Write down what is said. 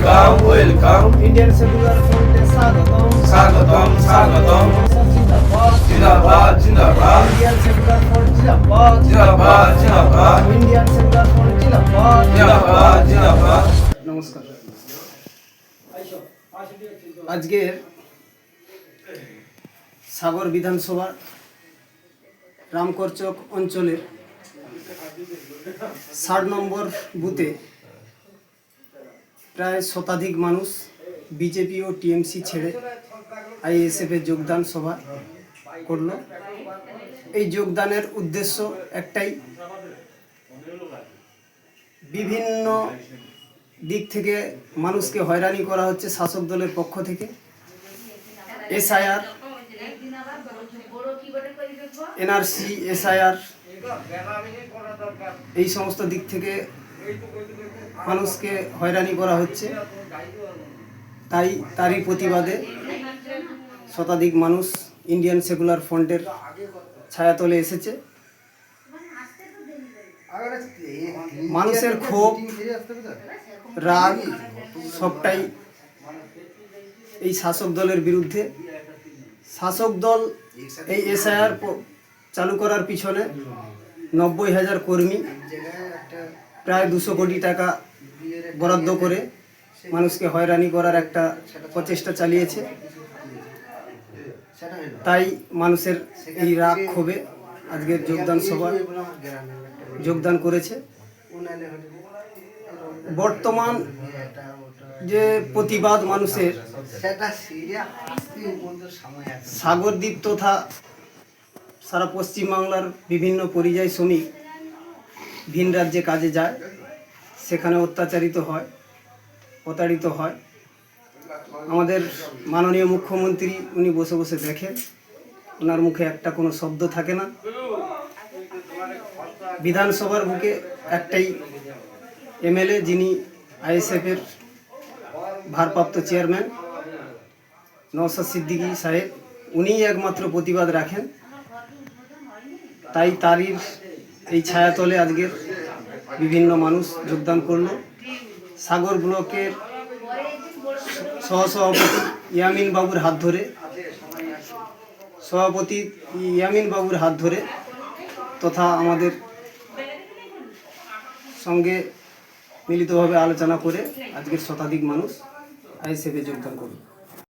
Welcome welcome Indian secular ফ্রন্টে স্বাগতম স্বাগতম স্বাগতম জিন্দাবাদ জিন্দাবাদ জিন্দাবাদ ইন্ডিয়ান সেকুলার ফ্রন্ট জিন্দাবাদ জিন্দাবাদ জিন্দাবাদ ইন্ডিয়ান সেকুলার ফ্রন্ট জিন্দাবাদ জিন্দাবাদ জিন্দাবাদ। নমস্কার। আজকের সাগর বিধানসভা রামকরচক অঞ্চলের 60 নম্বর বুথে প্রায় শতাধিক মানুষ বিজেপি ও টিএমসি ছেড়ে আইএসএফে যোগদান সভা করল। এই যোগদানের উদ্দেশ্য একটাই, বিভিন্ন দিক থেকে মানুষকে হয়রানি করা হচ্ছে শাসক দলের পক্ষ থেকে। এসআইআর, এনআরসি, এসআইআর এই সমস্ত দিক থেকে মানুষকে হয়রানি করা হচ্ছে। তারই প্রতিবাদে শতাধিক মানুষ ইন্ডিয়ান সেকুলার ফ্রন্টের ছায়াতলে এসেছে। মানুষের ক্ষোভ, রাগ সবটাই এই শাসক দলের বিরুদ্ধে। শাসক দল এই এসআইআর চালু করার পিছনে 90,000 কর্মী, প্রায় 200 কোটি টাকা বরাদ্দ করে মানুষকে হয়রানি করার একটা প্রচেষ্টা চালিয়েছে। তাই মানুষের এই রাগ ক্ষোভে আজকের যোগদান সভা যোগদান করেছে। বর্তমান যে প্রতিবাদ মানুষের, সাগরদ্বীপ তথা সারা পশ্চিমবাংলার বিভিন্ন পরিযায়ী শ্রমিক ভিন রাজ্যে কাজে যায়, সেখানে অত্যাচারিত হয়, প্রতারিত হয়। আমাদের মাননীয় মুখ্যমন্ত্রী উনি বসে বসে দেখেন, ওনার মুখে একটা কোনো শব্দ থাকে না। বিধানসভার বুকে একটাই এমএলএ, যিনি আইএসএফের ভারপ্রাপ্ত চেয়ারম্যান নওশাদ সিদ্দিকী সাহেব, উনিই একমাত্র প্রতিবাদ রাখেন। তাই তারই এই ছায়াতলে আজকের বিভিন্ন মানুষ যোগদান করল। সাগর ব্লকের সহসভাপতি ইয়ামিন বাবুর হাত ধরে তথা আমাদের সঙ্গে মিলিতভাবে আলোচনা করে আজকের শতাধিক মানুষ আইএসএফে যোগদান করল।